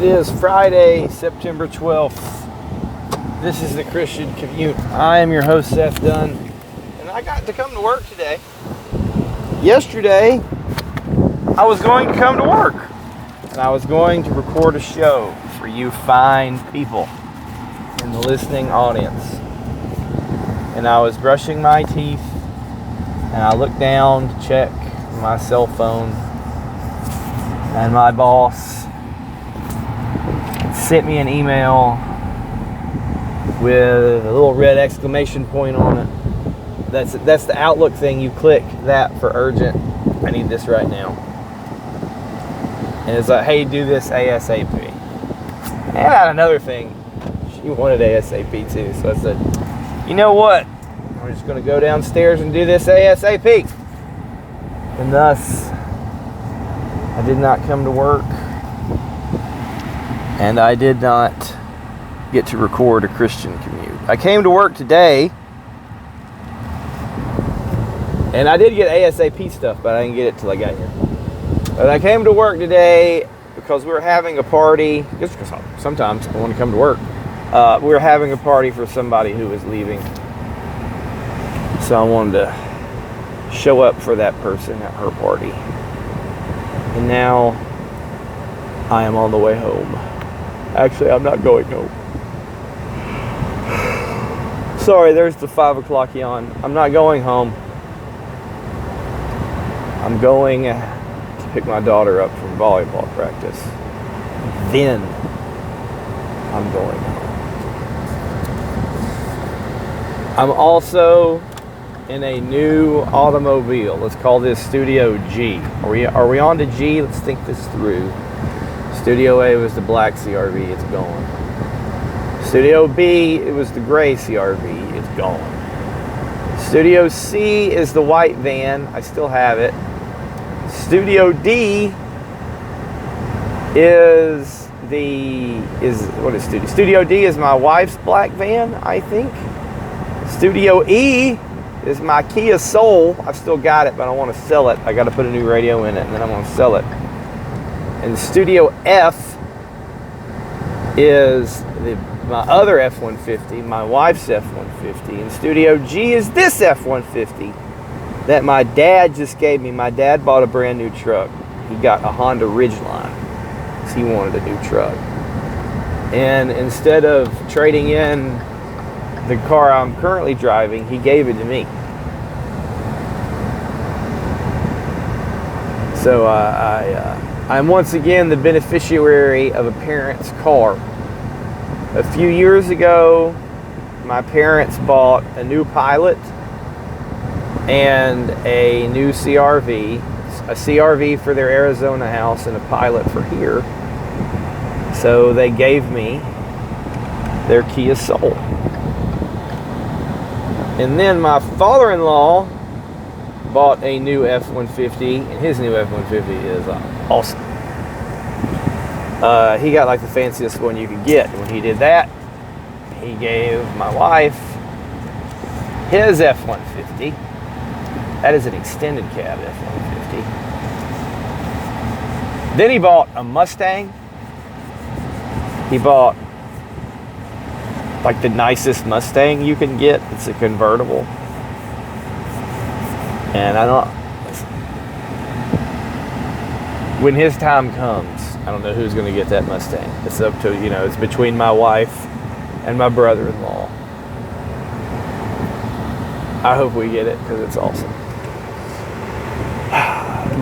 It is Friday, September 12th. This is the Christian Commute. I am your host, Seth Dunn, and I got to come to work today. Yesterday, I was going to come to work, and I was going to record a show for you fine people in the listening audience. And I was brushing my teeth, and I looked down to check my cell phone, and my boss sent me an email with a little red exclamation point on it. That's the Outlook thing. You click that for urgent. I need this right now. And it's like, hey, do this ASAP. And I had another thing. She wanted ASAP too. So I said, you know what? I'm just going to go downstairs and do this ASAP. And thus, I did not come to work. And I did not get to record a Christian Commute. I came to work today, and I did get ASAP stuff, but I didn't get it till I got here. But I came to work today because we were having a party. Just because sometimes I want to come to work. We were having a party for somebody who was leaving. So I wanted to show up for that person at her party. And now I am on the way home. Actually, I'm not going home. Sorry, there's the 5 o'clock yawn. I'm not going home. I'm going to pick my daughter up from volleyball practice. Then I'm going home. I'm also in a new automobile. Let's call this Studio G. Are we on to G? Let's think this through. Studio A was the black CRV, it's gone. Studio B, it was the gray CRV, it's gone. Studio C is the white van, I still have it. Studio D what is Studio? Studio D is my wife's black van, I think. Studio E is my Kia Soul. I've still got it, but I want to sell it. I got to put a new radio in it, and then I want to sell it. And Studio F is my other F-150, my wife's F-150. And Studio G is this F-150 that my dad just gave me. My dad bought a brand new truck. He got a Honda Ridgeline because he wanted a new truck. And instead of trading in the car I'm currently driving, he gave it to me. So I'm once again the beneficiary of a parent's car. A few years ago, my parents bought a new Pilot and a new CRV, a CRV for their Arizona house and a Pilot for here. So they gave me their Kia Soul. And then my father-in-law bought a new F-150, and his new F-150 is awesome. He got like the fanciest one you could get. When he did that, he gave my wife his F-150. That is an extended cab F-150. Then he bought a Mustang. He bought like the nicest Mustang you can get. It's a convertible. And when his time comes, I don't know who's going to get that Mustang. It's up to, it's between my wife and my brother-in-law. I hope we get it because it's awesome.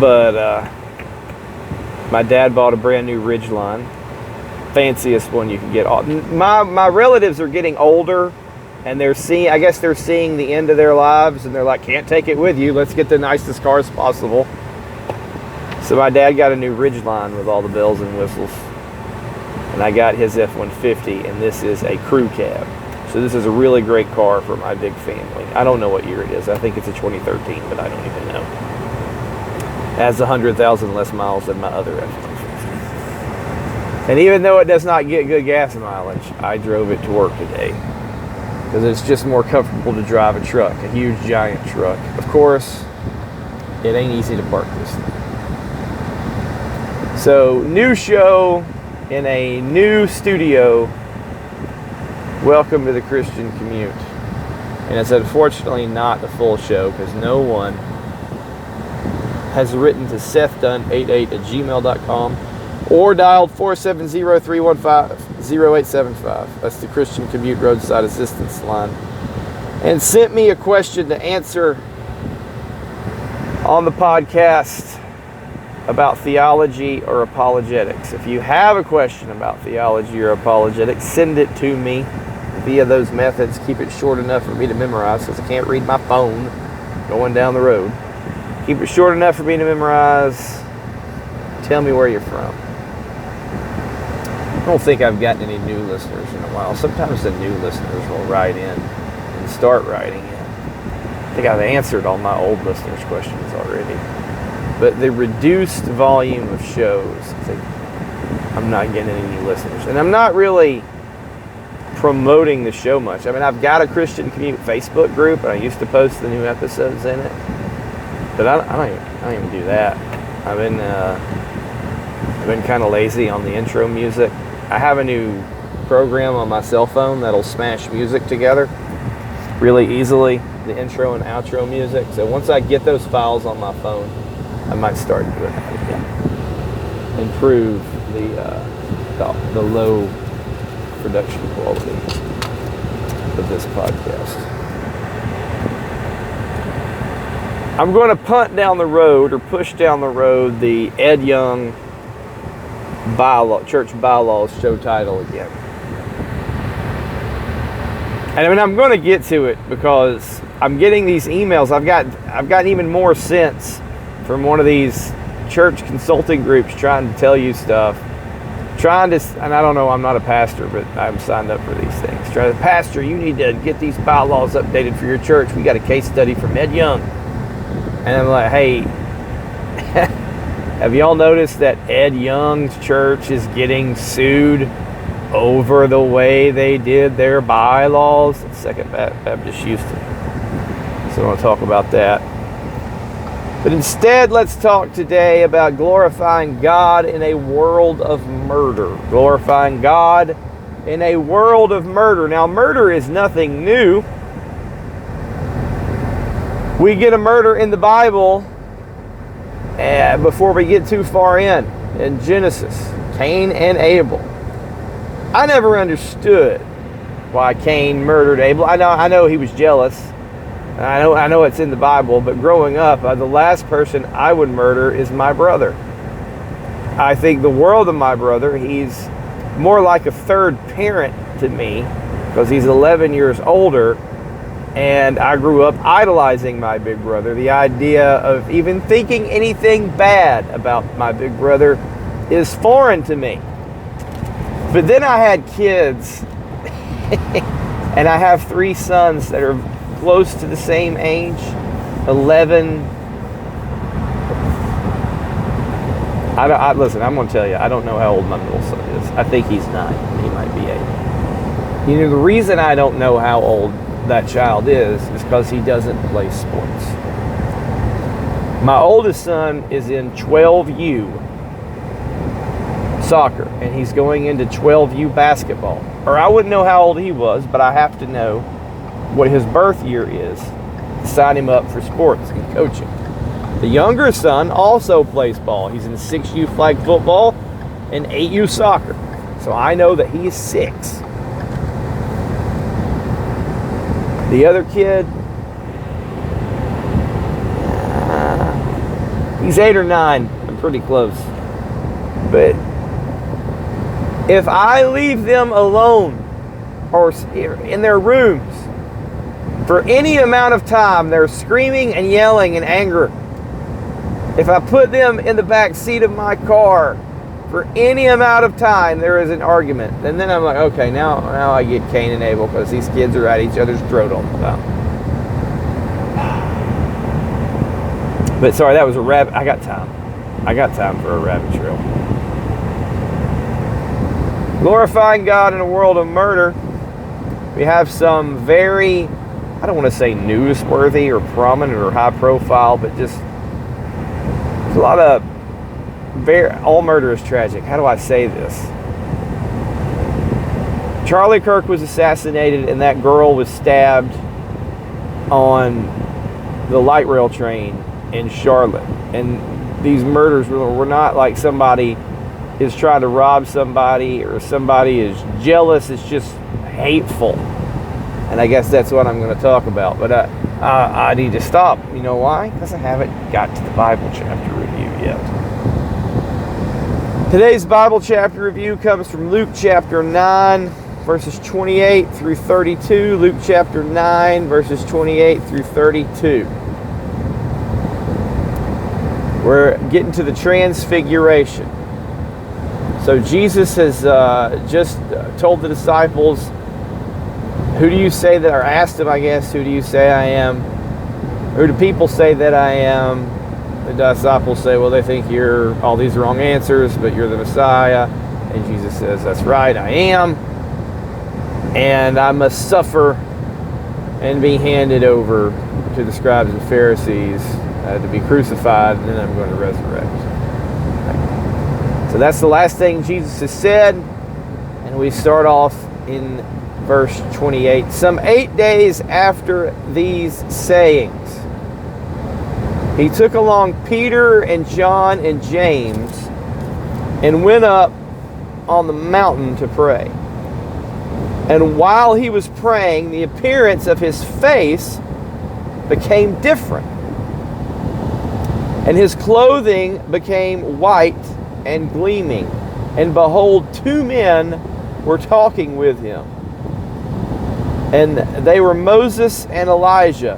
But my dad bought a brand new Ridgeline. Fanciest one you can get. My relatives are getting older, and I guess they're seeing the end of their lives, and they're like, can't take it with you. Let's get the nicest cars possible. So my dad got a new Ridgeline with all the bells and whistles, and I got his F-150, and this is a crew cab. So this is a really great car for my big family. I don't know what year it is. I think it's a 2013, but I don't even know. It has 100,000 less miles than my other F-150. And even though it does not get good gas mileage, I drove it to work today because it's just more comfortable to drive a truck, a huge giant truck. Of course, it ain't easy to park this thing. So, new show, in a new studio. Welcome to the Christian Commute. And it's unfortunately not the full show because no one has written to sethdunn88@gmail.com or dialed 470-315-0875. That's the Christian Commute Roadside Assistance line. And sent me a question to answer on the podcast about theology or apologetics. If you have a question about theology or apologetics, send it to me via those methods. Keep it short enough for me to memorize because I can't read my phone going down the road. Keep it short enough for me to memorize. Tell me where you're from. I don't think I've gotten any new listeners in a while. Sometimes the new listeners will write in and start writing in. I think I've answered all my old listeners' questions already. But the reduced volume of shows, I'm not getting any new listeners. And I'm not really promoting the show much. I mean, I've got a Christian Commute Facebook group, and I used to post the new episodes in it. But I don't even do that. I've been kind of lazy on the intro music. I have a new program on my cell phone that'll smash music together really easily, the intro and outro music. So once I get those files on my phone, I might start doing that again. Improve the low production quality of this podcast. I'm going to punt down the road or push down the road the Ed Young church bylaws show title again. And I mean, I'm going to get to it because I'm getting these emails. I've gotten even more sense from one of these church consulting groups trying to tell you stuff. And I don't know, I'm not a pastor, but I'm signed up for these things. Pastor, you need to get these bylaws updated for your church. We got a case study from Ed Young. And I'm like, hey, have y'all noticed that Ed Young's church is getting sued over the way they did their bylaws? It's Second Baptist Houston. So I want to talk about that. But instead, let's talk today about glorifying God in a world of murder. Glorifying God in a world of murder. Now, murder is nothing new. We get a murder in the Bible before we get too far in Genesis. Cain and Abel. I never understood why Cain murdered Abel. I know he was jealous. I know it's in the Bible, but growing up, the last person I would murder is my brother. I think the world of my brother. He's more like a third parent to me because he's 11 years older, and I grew up idolizing my big brother. The idea of even thinking anything bad about my big brother is foreign to me. But then I had kids, and I have 3 sons that are close to the same age, 11. Listen, I'm going to tell you, I don't know how old my middle son is. I think he's 9. He might be 8. You know, the reason I don't know how old that child is because he doesn't play sports. My oldest son is in 12U soccer, and he's going into 12U basketball. Or I wouldn't know how old he was, but I have to know what his birth year is to sign him up for sports and coaching. The younger son also plays ball. He's in 6U flag football and 8U soccer. So I know that he is 6. The other kid, he's 8 or 9. I'm pretty close. But if I leave them alone or in their rooms for any amount of time, they're screaming and yelling in anger. If I put them in the back seat of my car for any amount of time, there is an argument. And then I'm like, okay, now I get Cain and Abel because these kids are at each other's throat all the time. But sorry, that was a rabbit. I got time for a rabbit trail. Glorifying God in a world of murder. We have some very, I don't want to say newsworthy or prominent or high profile, but just a lot of all murder is tragic. How do I say this? Charlie Kirk was assassinated and that girl was stabbed on the light rail train in Charlotte. And these murders were not like somebody is trying to rob somebody or somebody is jealous. It's just hateful. And I guess that's what I'm going to talk about. But I need to stop. You know why? Because I haven't got to the Bible chapter review yet. Today's Bible chapter review comes from Luke chapter 9, verses 28 through 32. Luke chapter 9, verses 28 through 32. We're getting to the transfiguration. So Jesus has just told the disciples, who do you say that, or asked them, I guess, who do you say I am? Who do people say that I am? The disciples say, well, they think you're all these wrong answers, but you're the Messiah. And Jesus says, that's right, I am. And I must suffer and be handed over to the scribes and Pharisees to be crucified, and then I'm going to resurrect. So that's the last thing Jesus has said. And we start off in verse 28. Some 8 days after these sayings, he took along Peter and John and James and went up on the mountain to pray. And while he was praying, the appearance of his face became different, and his clothing became white and gleaming. And behold, two men were talking with him. And they were Moses and Elijah,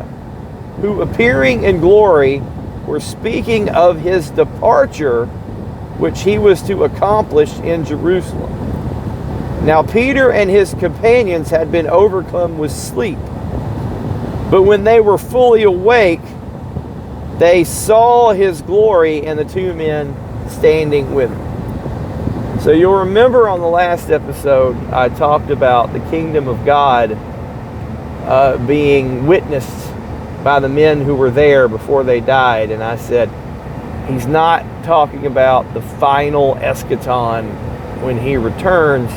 who appearing in glory were speaking of his departure, which he was to accomplish in Jerusalem. Now Peter and his companions had been overcome with sleep. But when they were fully awake, they saw his glory and the two men standing with him. So you'll remember on the last episode, I talked about the kingdom of God being witnessed by the men who were there before they died. And I said, he's not talking about the final eschaton when he returns.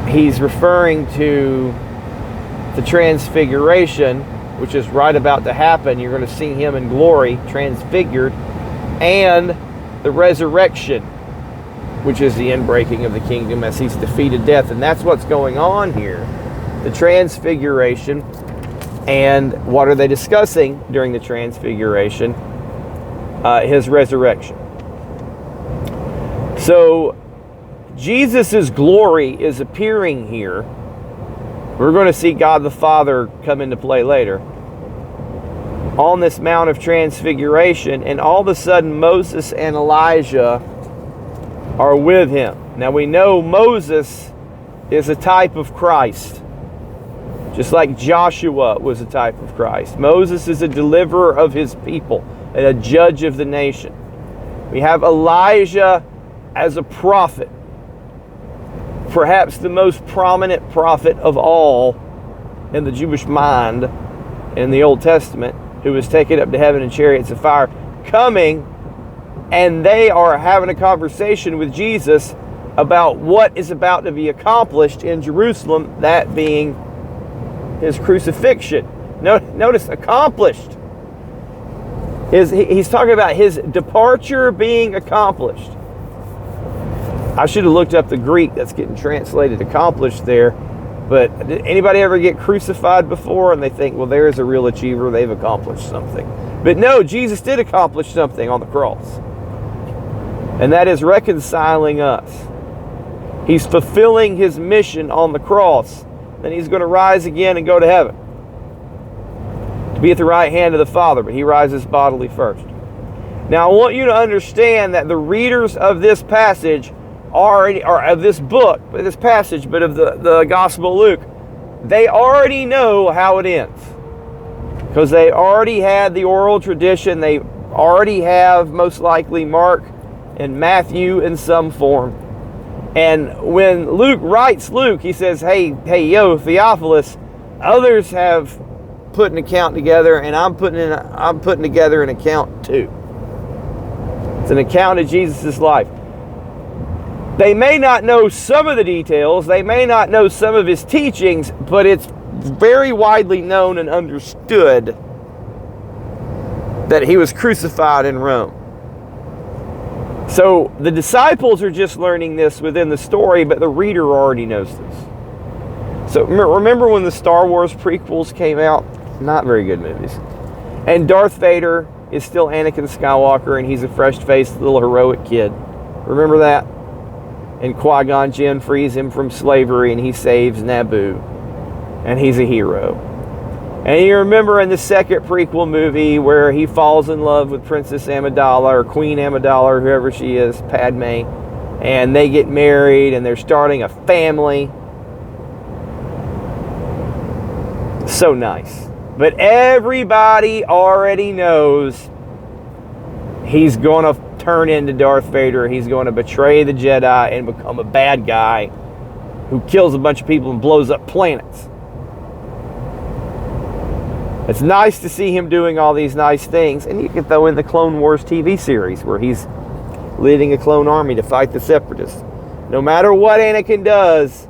He's referring to the transfiguration, which is right about to happen. You're going to see him in glory, transfigured, and the resurrection, which is the inbreaking of the kingdom as he's defeated death. And that's what's going on here. The transfiguration. And what are they discussing during the transfiguration? His resurrection. So Jesus' glory is appearing here. We're going to see God the Father come into play later on this Mount of Transfiguration, and all of a sudden Moses and Elijah are with him. Now we know Moses is a type of Christ, just like Joshua was a type of Christ. Moses is a deliverer of his people and a judge of the nation. We have Elijah as a prophet, perhaps the most prominent prophet of all in the Jewish mind in the Old Testament, who was taken up to heaven in chariots of fire, coming, and they are having a conversation with Jesus about what is about to be accomplished in Jerusalem, that being his crucifixion. Notice, accomplished. He's talking about his departure being accomplished. I should have looked up the Greek that's getting translated accomplished there. But did anybody ever get crucified before and they think, well, there's a real achiever, they've accomplished something? But no, Jesus did accomplish something on the cross. And that is reconciling us. He's fulfilling his mission on the cross. Then he's going to rise again and go to heaven to be at the right hand of the Father, but he rises bodily first. Now I want you to understand that the readers of this passage or of this book, this passage, but of the Gospel of Luke, they already know how it ends. Because they already had the oral tradition. They already have, most likely, Mark and Matthew in some form. And when Luke writes Luke, he says, hey, yo, Theophilus, others have put an account together, and I'm putting together an account too. It's an account of Jesus' life. They may not know some of the details, they may not know some of his teachings, but it's very widely known and understood that he was crucified in Rome. So the disciples are just learning this within the story, but the reader already knows this. So remember when the Star Wars prequels came out? Not very good movies. And Darth Vader is still Anakin Skywalker, and he's a fresh-faced little heroic kid. Remember that? And Qui-Gon Jinn frees him from slavery, and he saves Naboo. And he's a hero. And you remember in the second prequel movie where he falls in love with Princess Amidala, or Queen Amidala, or whoever she is, Padme, and they get married, and they're starting a family. So nice. But everybody already knows he's going to turn into Darth Vader. He's going to betray the Jedi and become a bad guy who kills a bunch of people and blows up planets. It's nice to see him doing all these nice things. And you can throw in the Clone Wars TV series where he's leading a clone army to fight the Separatists. No matter what Anakin does,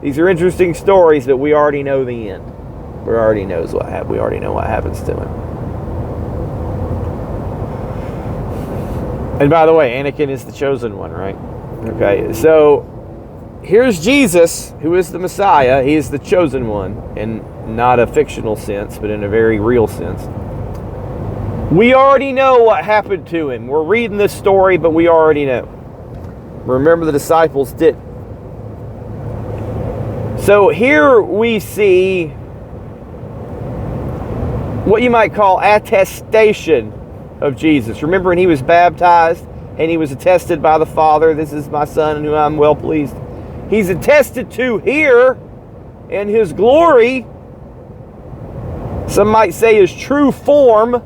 these are interesting stories, but we already know the end. We already know what happens to him. And by the way, Anakin is the chosen one, right? Okay, so here's Jesus, who is the Messiah. He is the chosen one, in not a fictional sense, but in a very real sense. We already know what happened to him. We're reading this story, but we already know. Remember, the disciples didn't. So here we see what you might call attestation of Jesus. Remember when he was baptized and he was attested by the Father, this is my Son in whom I'm well pleased. He's attested to here in his glory. Some might say his true form.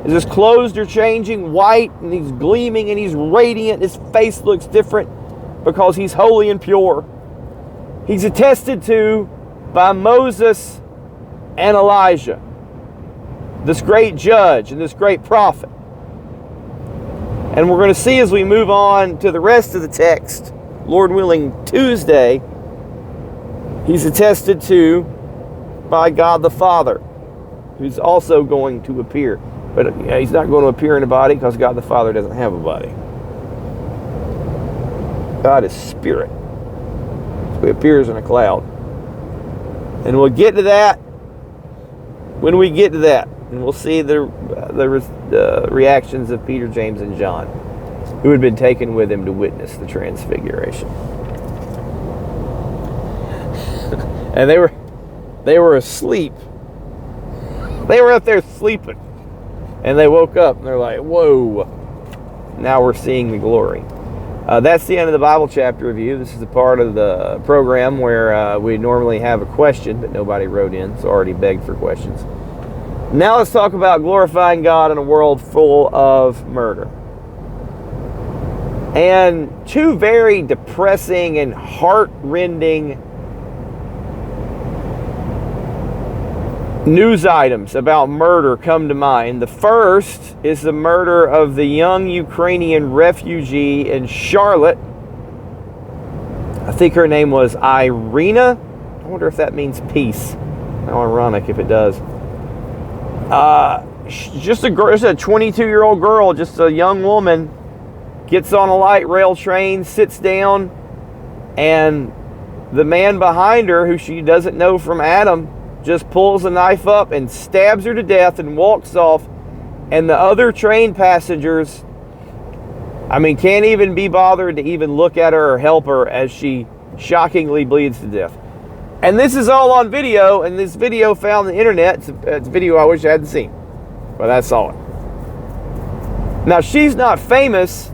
As his clothes are changing white and he's gleaming and he's radiant. His face looks different because he's holy and pure. He's attested to by Moses and Elijah, this great judge and this great prophet. And we're going to see as we move on to the rest of the text, Lord willing, Tuesday, he's attested to by God the Father, who's also going to appear. But he's not going to appear in a body because God the Father doesn't have a body. God is spirit. So he appears in a cloud. And we'll get to that when we get to that. And we'll see the reactions of Peter, James, and John, who had been taken with him to witness the transfiguration. And they were asleep. They were up there sleeping. And they woke up and they're like, whoa, now we're seeing the glory. That's the end of the Bible chapter review. This is a part of the program where we normally have a question, but nobody wrote in, so I already begged for questions. Now let's talk about glorifying God in a world full of murder. And two very depressing and heart-rending news items about murder come to mind. The first is the murder of the young Ukrainian refugee in Charlotte. I think her name was Irina. I wonder if that means peace. How ironic if it does. Just a 22-year-old girl, just a young woman, gets on a light rail train, sits down, and the man behind her, who she doesn't know from Adam, just pulls a knife up and stabs her to death and walks off. And the other train passengers, can't even be bothered to even look at her or help her as she shockingly bleeds to death. And this is all on video, and this video found the internet. It's a video I wish I hadn't seen, but I saw it. Now, she's not famous.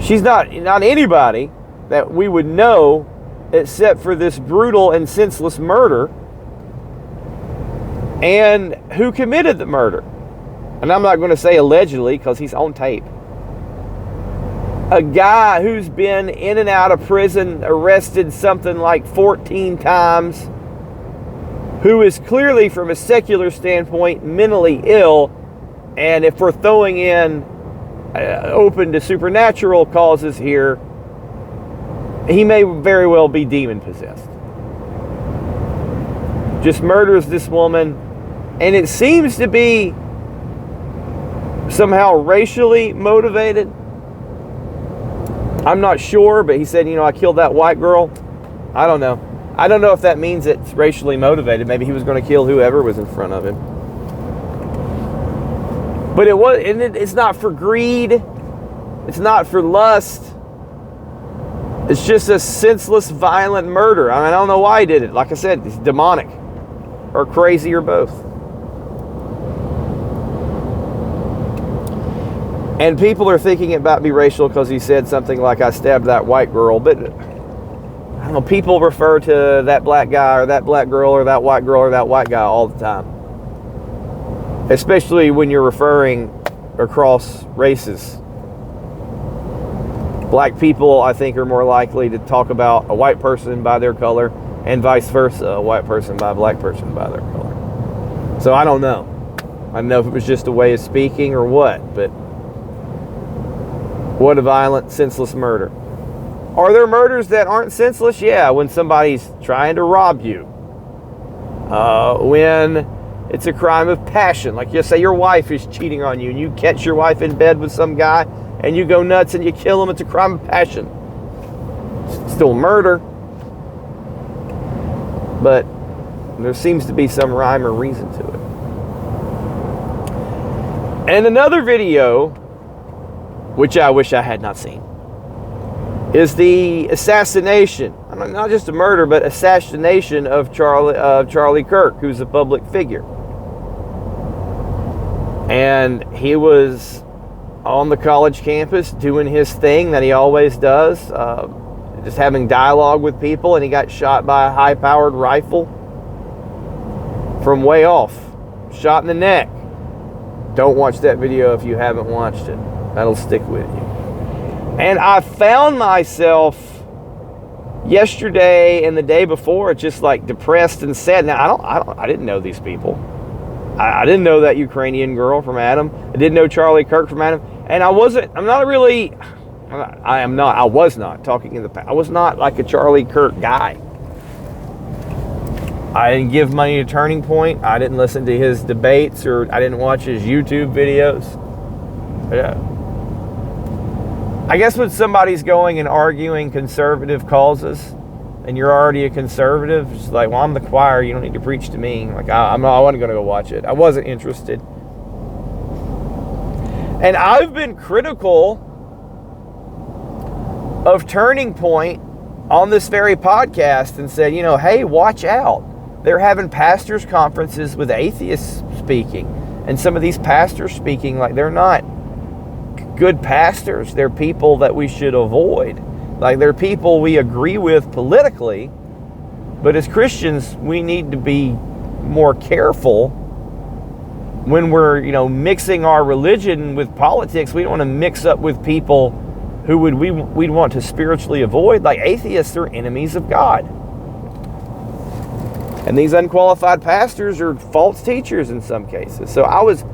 She's not anybody that we would know except for this brutal and senseless murder. And who committed the murder? And I'm not going to say allegedly because he's on tape. A guy who's been in and out of prison, arrested something like 14 times, who is clearly, from a secular standpoint, mentally ill. And if we're throwing in open to supernatural causes here. He may very well be demon possessed. Just murders this woman, and it seems to be somehow racially motivated. I'm not sure, but he said, I killed that white girl. I don't know. I don't know if that means it's racially motivated. Maybe he was going to kill whoever was in front of him. But it's not for greed. It's not for lust. It's just a senseless, violent murder. I don't know why he did it. Like I said, it's demonic or crazy or both. And people are thinking it might be racial because he said something like, I stabbed that white girl. But, I don't know, people refer to that black guy or that black girl or that white girl or that white guy all the time. Especially when you're referring across races. Black people, I think, are more likely to talk about a white person by their color and vice versa, a white person by a black person by their color. So I don't know. I don't know if it was just a way of speaking or what, but what a violent, senseless murder. Are there murders that aren't senseless? Yeah, when somebody's trying to rob you. When it's a crime of passion. Like, just say your wife is cheating on you and you catch your wife in bed with some guy and you go nuts and you kill him. It's a crime of passion. It's still murder. But there seems to be some rhyme or reason to it. And another video, which I wish I had not seen, is the assassination, not just a murder, but assassination of Charlie Kirk, who's a public figure. And he was on the college campus doing his thing that he always does, just having dialogue with people, and he got shot by a high-powered rifle from way off, shot in the neck. Don't watch that video if you haven't watched it. That'll stick with you. And I found myself yesterday and the day before just like depressed and sad. Now I didn't know these people. I didn't know that Ukrainian girl from Adam. I didn't know Charlie Kirk from Adam. And I was not talking in the past. I was not like a Charlie Kirk guy. I didn't give money to Turning Point. I didn't listen to his debates, or I didn't watch his YouTube videos. Yeah. I guess when somebody's going and arguing conservative causes, and you're already a conservative, it's like, well, I'm the choir, you don't need to preach to me. Like, I wasn't going to go watch it. I wasn't interested. And I've been critical of Turning Point on this very podcast and said, hey, watch out. They're having pastors' conferences with atheists speaking. And some of these pastors speaking, like, they're not good pastors. They're people that we should avoid. Like, they're people we agree with politically, but as Christians, we need to be more careful when we're, mixing our religion with politics. We don't want to mix up with people who we'd want to spiritually avoid. Like, atheists are enemies of God. And these unqualified pastors are false teachers in some cases. So I was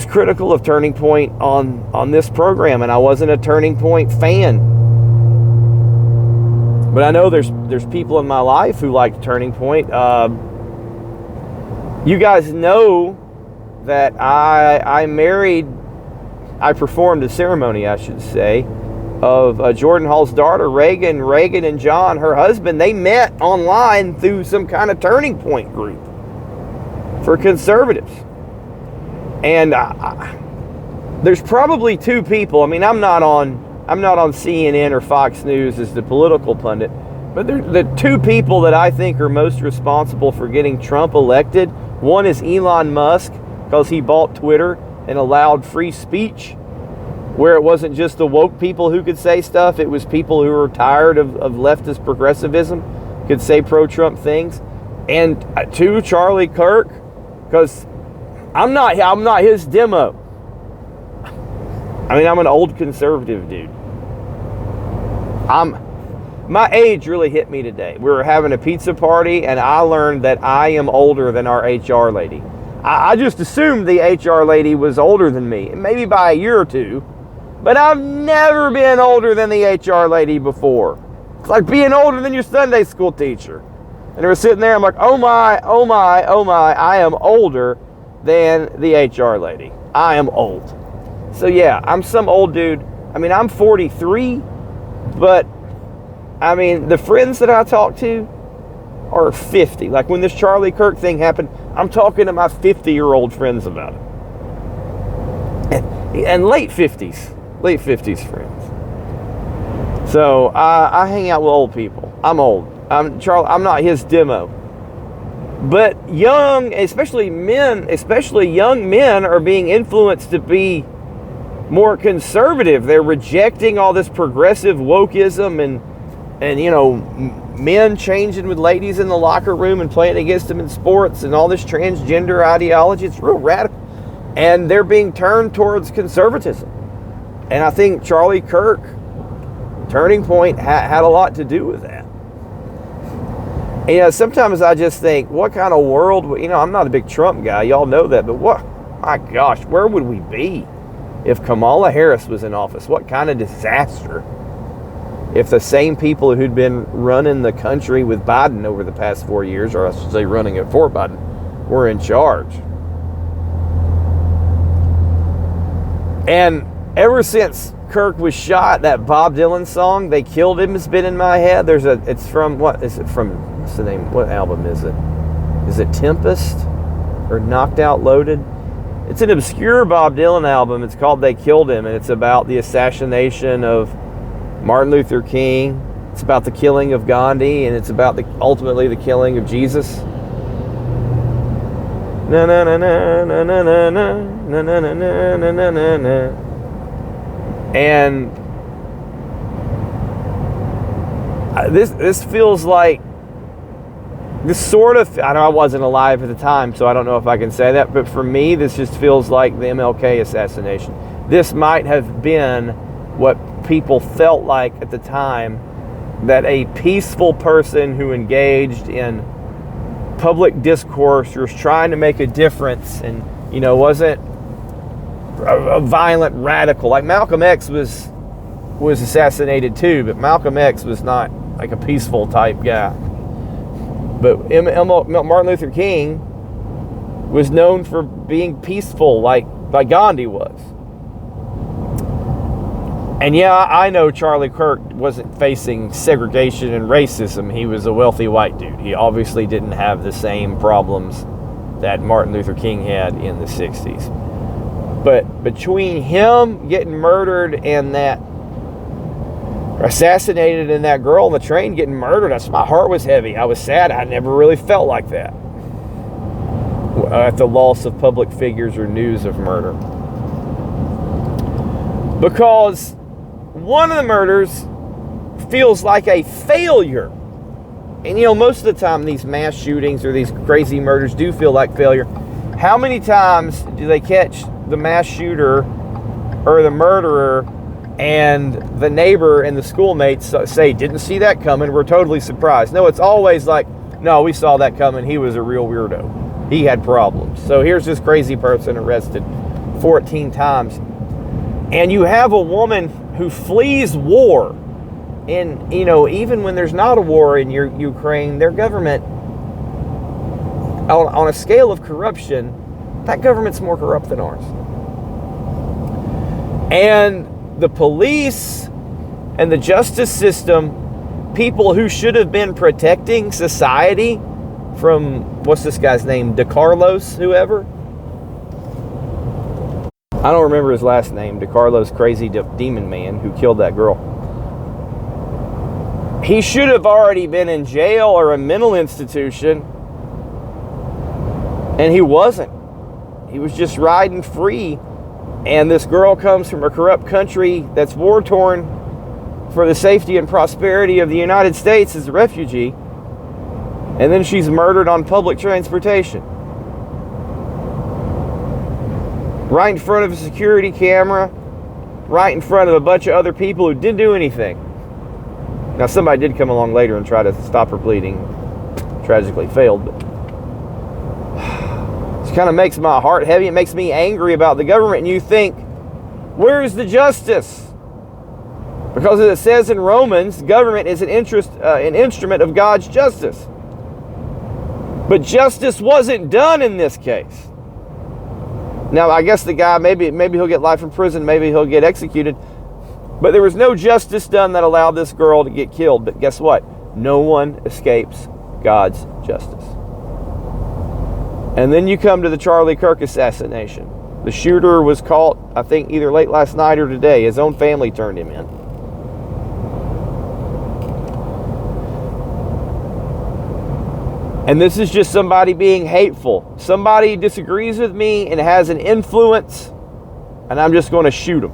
critical of Turning Point on this program, and I wasn't a Turning Point fan. But I know there's people in my life who like Turning Point. You guys know that I performed a ceremony, I should say, of Jordan Hall's daughter, Reagan and John, her husband. They met online through some kind of Turning Point group for conservatives. And there's probably two people. I mean, I'm not on CNN or Fox News as the political pundit, but the two people that I think are most responsible for getting Trump elected. One is Elon Musk, because he bought Twitter and allowed free speech, where it wasn't just the woke people who could say stuff. It was people who were tired of leftist progressivism could say pro-Trump things. And two, Charlie Kirk, because I'm not his demo. I mean, I'm an old conservative dude. My age really hit me today. We were having a pizza party, and I learned that I am older than our HR lady. I just assumed the HR lady was older than me, maybe by a year or two. But I've never been older than the HR lady before. It's like being older than your Sunday school teacher. And they were sitting there, I'm like, oh my, oh my, oh my, I am older than the HR lady. I am old. So yeah, I'm some old dude. I mean, I'm 43, but I mean, the friends that I talk to are 50. Like when this Charlie Kirk thing happened, I'm talking to my 50-year-old friends about it. And late 50s friends. So I hang out with old people. I'm old. I'm not his demo. But young, especially young men are being influenced to be more conservative. They're rejecting all this progressive wokeism and you know, men changing with ladies in the locker room and playing against them in sports and all this transgender ideology. It's real radical. And they're being turned towards conservatism. And I think Charlie Kirk, Turning Point, had a lot to do with that. And, you know, sometimes I just think, what kind of world, you know, I'm not a big Trump guy, y'all know that, but my gosh, where would we be if Kamala Harris was in office? What kind of disaster if the same people who'd been running the country with Biden over the past 4 years, or I should say running it for Biden, were in charge. And ever since Kirk was shot, that Bob Dylan song, "They Killed Him," has been in my head. It's from, what's the name? What album is it? Is it Tempest or Knocked Out Loaded? It's an obscure Bob Dylan album. It's called "They Killed Him," and it's about the assassination of Martin Luther King. It's about the killing of Gandhi, and it's about ultimately the killing of Jesus. Na na na na na na na na na na na na na na. And this feels like this sort of, I know I wasn't alive at the time, so I don't know if I can say that, but for me, this just feels like the MLK assassination. This might have been what people felt like at the time, that a peaceful person who engaged in public discourse, was trying to make a difference, and, you know, wasn't a violent radical. Like Malcolm X was assassinated too, but Malcolm X was not like a peaceful type guy. But Martin Luther King was known for being peaceful, like Gandhi was. And yeah, I know Charlie Kirk wasn't facing segregation and racism. He was a wealthy white dude. He obviously didn't have the same problems that Martin Luther King had in the 60s. But between him getting murdered and that assassinated, and that girl on the train getting murdered, my heart was heavy. I was sad. I never really felt like that at the loss of public figures or news of murder. Because one of the murders feels like a failure. And, you know, most of the time these mass shootings or these crazy murders do feel like failure. How many times do they catch the mass shooter or the murderer and the neighbor and the schoolmates say, "Didn't see that coming, we're totally surprised"? No, it's always like, "No, we saw that coming. He was a real weirdo. He had problems. So here's this crazy person arrested 14 times." And you have a woman who flees war. And, you know, even when there's not a war in Ukraine, their government, on a scale of corruption, that government's more corrupt than ours. And the police and the justice system, people who should have been protecting society from, what's this guy's name, DeCarlos, whoever? I don't remember his last name, DeCarlos, crazy demon man who killed that girl. He should have already been in jail or a mental institution, and he wasn't. He was just riding free, and this girl comes from a corrupt country that's war-torn for the safety and prosperity of the United States as a refugee, and then she's murdered on public transportation. Right in front of a security camera, right in front of a bunch of other people who didn't do anything. Now, somebody did come along later and try to stop her bleeding. Tragically failed, but it's kind of makes my heart heavy. It makes me angry about the government. And you think, where's the justice? Because as it says in Romans, government is an instrument of God's justice. But justice wasn't done in this case. Now, I guess the guy, maybe he'll get life in prison, maybe he'll get executed. But there was no justice done that allowed this girl to get killed. But guess what? No one escapes God's justice. And then you come to the Charlie Kirk assassination. The shooter was caught, I think, either late last night or today. His own family turned him in. And this is just somebody being hateful. Somebody disagrees with me and has an influence, and I'm just going to shoot him.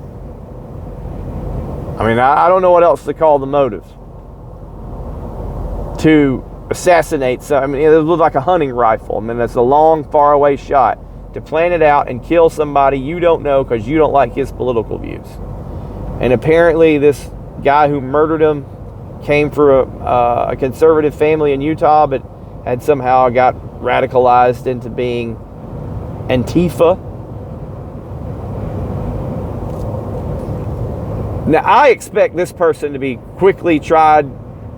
I mean, I don't know what else to call the motive. To assassinate, I mean, it looked like a hunting rifle. I mean, that's a long, far-away shot. To plan it out and kill somebody you don't know because you don't like his political views. And apparently this guy who murdered him came from a conservative family in Utah, but had somehow got radicalized into being Antifa. Now, I expect this person to be quickly tried,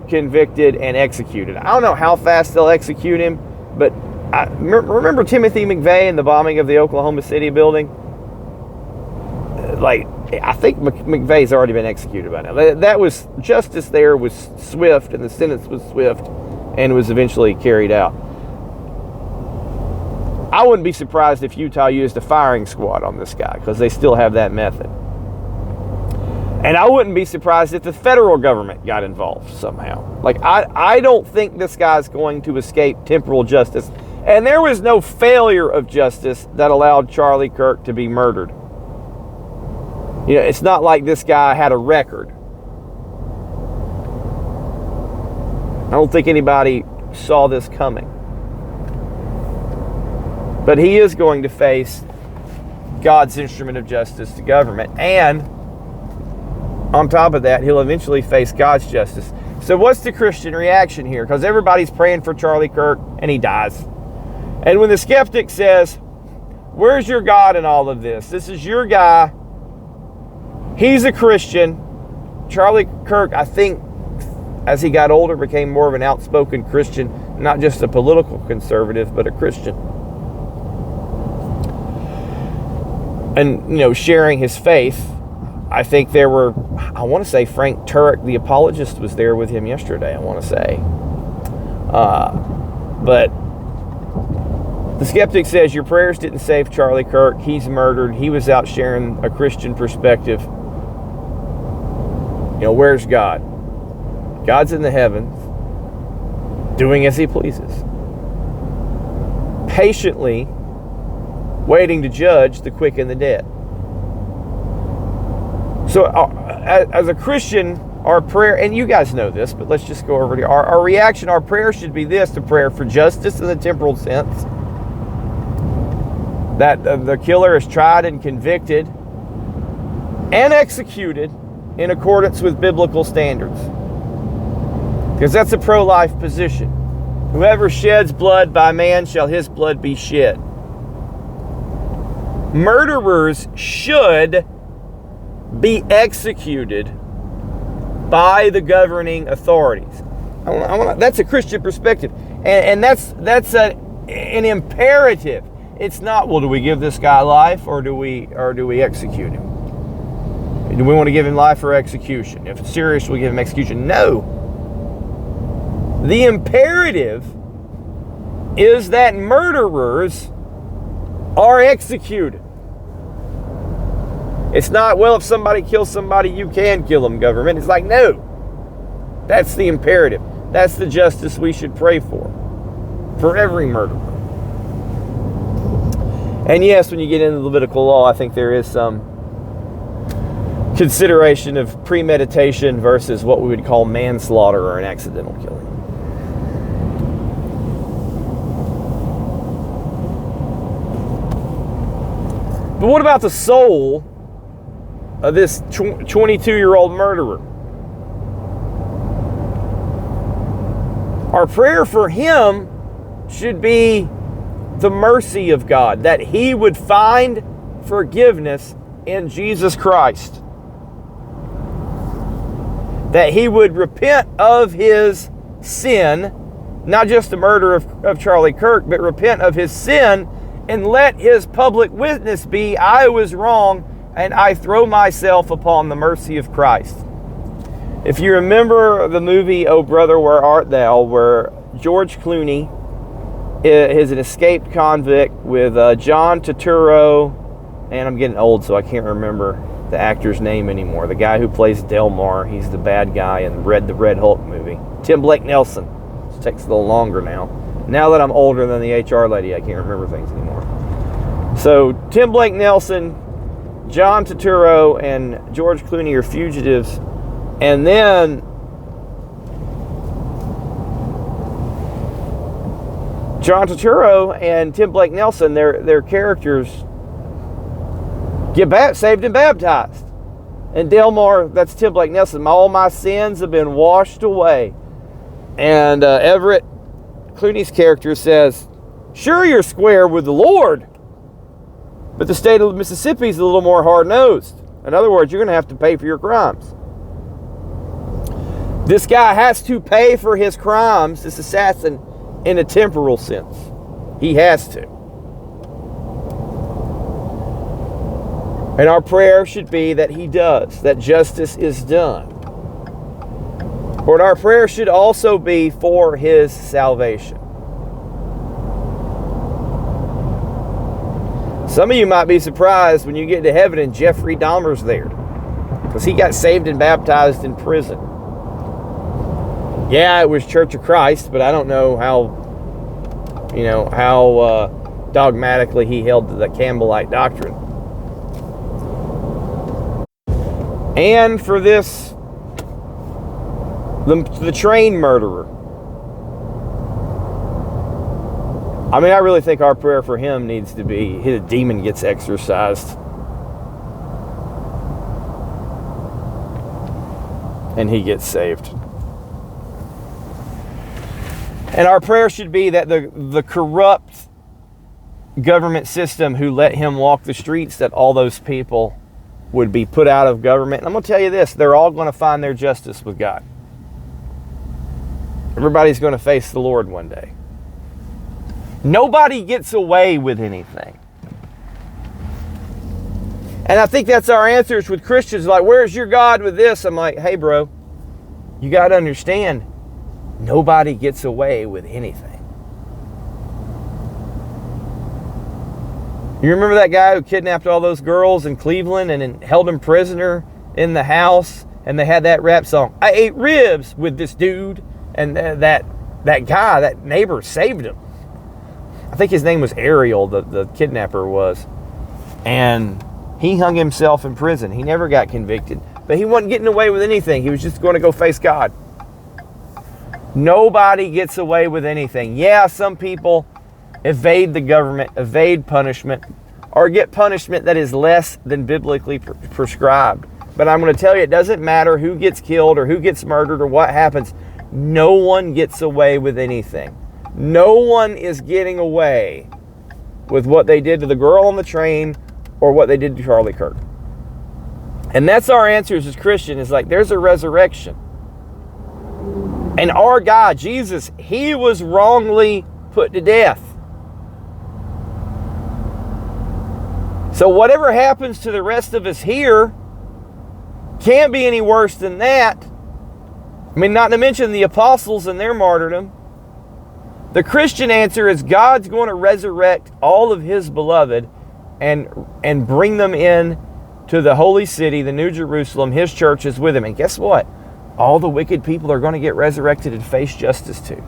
convicted, and executed. I don't know how fast they'll execute him, but remember Timothy McVeigh and the bombing of the Oklahoma City building? I think McVeigh's already been executed by now. That was, justice there was swift, and the sentence was swift, and was eventually carried out. I wouldn't be surprised if Utah used a firing squad on this guy, because they still have that method. And I wouldn't be surprised if the federal government got involved somehow. I don't think this guy's going to escape temporal justice. And there was no failure of justice that allowed Charlie Kirk to be murdered. You know, it's not like this guy had a record. I don't think anybody saw this coming. But he is going to face God's instrument of justice, the government. And on top of that, he'll eventually face God's justice. So what's the Christian reaction here? Because everybody's praying for Charlie Kirk, and he dies. And when the skeptic says, where's your God in all of this? This is your guy. He's a Christian. Charlie Kirk, I think, as he got older, became more of an outspoken Christian, not just a political conservative, but a Christian. And, you know, sharing his faith, I think there were, I want to say Frank Turek, the apologist, was there with him yesterday, I want to say. But the skeptic says, your prayers didn't save Charlie Kirk. He's murdered. He was out sharing a Christian perspective. You know, where's God? God's in the heavens, doing as he pleases. Patiently waiting to judge the quick and the dead. So as a Christian, our prayer, and you guys know this, but let's just go over to our reaction. Our prayer should be this: to prayer for justice in the temporal sense, that the killer is tried and convicted and executed in accordance with biblical standards, because that's a pro-life position. Whoever sheds blood by man shall his blood be shed. Murderers should be executed by the governing authorities. That's a Christian perspective, and that's an imperative. It's not, well, do we give this guy life or do we execute him? Do we want to give him life or execution? If it's serious, we give him execution. No. The imperative is that murderers are executed. It's not, well, if somebody kills somebody, you can kill them, government. It's like, no. That's the imperative. That's the justice we should pray for every murderer. And yes, when you get into the Levitical law, I think there is some consideration of premeditation versus what we would call manslaughter or an accidental killing. But what about the soul of this 22-year-old murderer? Our prayer for him should be the mercy of God, that he would find forgiveness in Jesus Christ. That he would repent of his sin, not just the murder of Charlie Kirk, but repent of his sin and let his public witness be, I was wrong and I throw myself upon the mercy of Christ. If you remember the movie Oh Brother, Where Art Thou, where George Clooney is an escaped convict with John Turturro, and I'm getting old so I can't remember the actor's name anymore. The guy who plays Delmar, he's the bad guy in the Red Hulk movie. Tim Blake Nelson. It takes a little longer now. Now that I'm older than the HR lady, I can't remember things anymore. So Tim Blake Nelson, John Turturro, and George Clooney are fugitives. And then John Turturro and Tim Blake Nelson, their characters get saved and baptized. And Delmar, that's Tim Blake Nelson, all my sins have been washed away. And Everett, Clooney's character, says, sure, you're square with the Lord, but the state of Mississippi is a little more hard-nosed. In other words, you're going to have to pay for your crimes. This guy has to pay for his crimes, this assassin, in a temporal sense. He has to. And our prayer should be that he does, that justice is done. But our prayer should also be for his salvation. Some of you might be surprised when you get to heaven and Jeffrey Dahmer's there, because he got saved and baptized in prison. Yeah, it was Church of Christ, but I don't know how dogmatically he held to the Campbellite doctrine. And for this, the train murderer. I mean, I really think our prayer for him needs to be, his demon gets exorcised. And he gets saved. And our prayer should be that the corrupt government system who let him walk the streets, that all those people would be put out of government. And I'm going to tell you this, they're all going to find their justice with God. Everybody's going to face the Lord one day. Nobody gets away with anything. And I think that's our answers with Christians. Like, where's your God with this? I'm like, hey, bro, you got to understand, nobody gets away with anything. You remember that guy who kidnapped all those girls in Cleveland and held them prisoner in the house? And they had that rap song, I ate ribs with this dude. And that guy, that neighbor, saved him. I think his name was Ariel, the kidnapper was. And he hung himself in prison. He never got convicted. But he wasn't getting away with anything. He was just going to go face God. Nobody gets away with anything. Yeah, some people evade the government, evade punishment, or get punishment that is less than biblically prescribed. But I'm going to tell you, it doesn't matter who gets killed or who gets murdered or what happens. No one gets away with anything. No one is getting away with what they did to the girl on the train or what they did to Charlie Kirk. And that's our answers as Christians, is like, there's a resurrection. And our God, Jesus, he was wrongly put to death. So whatever happens to the rest of us here can't be any worse than that. I mean, not to mention the apostles and their martyrdom. The Christian answer is God's going to resurrect all of his beloved and bring them in to the holy city, the New Jerusalem. His church is with him. And guess what? All the wicked people are going to get resurrected and face justice too.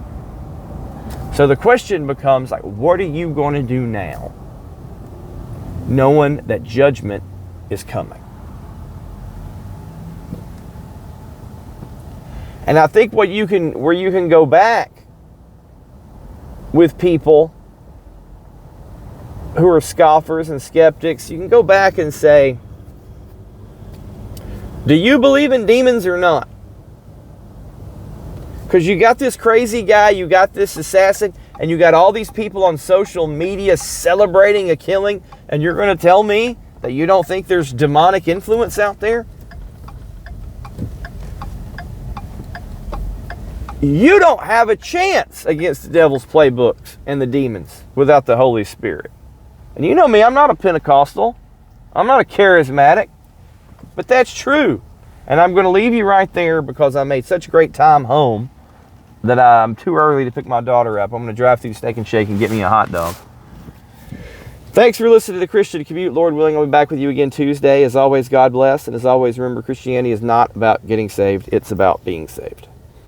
So the question becomes, like, what are you going to do now, knowing that judgment is coming? And I think where you can go back with people who are scoffers and skeptics, you can go back and say, do you believe in demons or not? Because you got this crazy guy, you got this assassin, and you got all these people on social media celebrating a killing, and you're going to tell me that you don't think there's demonic influence out there? You don't have a chance against the devil's playbooks and the demons without the Holy Spirit. And you know me, I'm not a Pentecostal. I'm not a charismatic. But that's true. And I'm going to leave you right there because I made such a great time home that I'm too early to pick my daughter up. I'm going to drive through Steak and Shake and get me a hot dog. Thanks for listening to the Christian Commute. Lord willing, I'll be back with you again Tuesday. As always, God bless. And as always, remember, Christianity is not about getting saved. It's about being saved.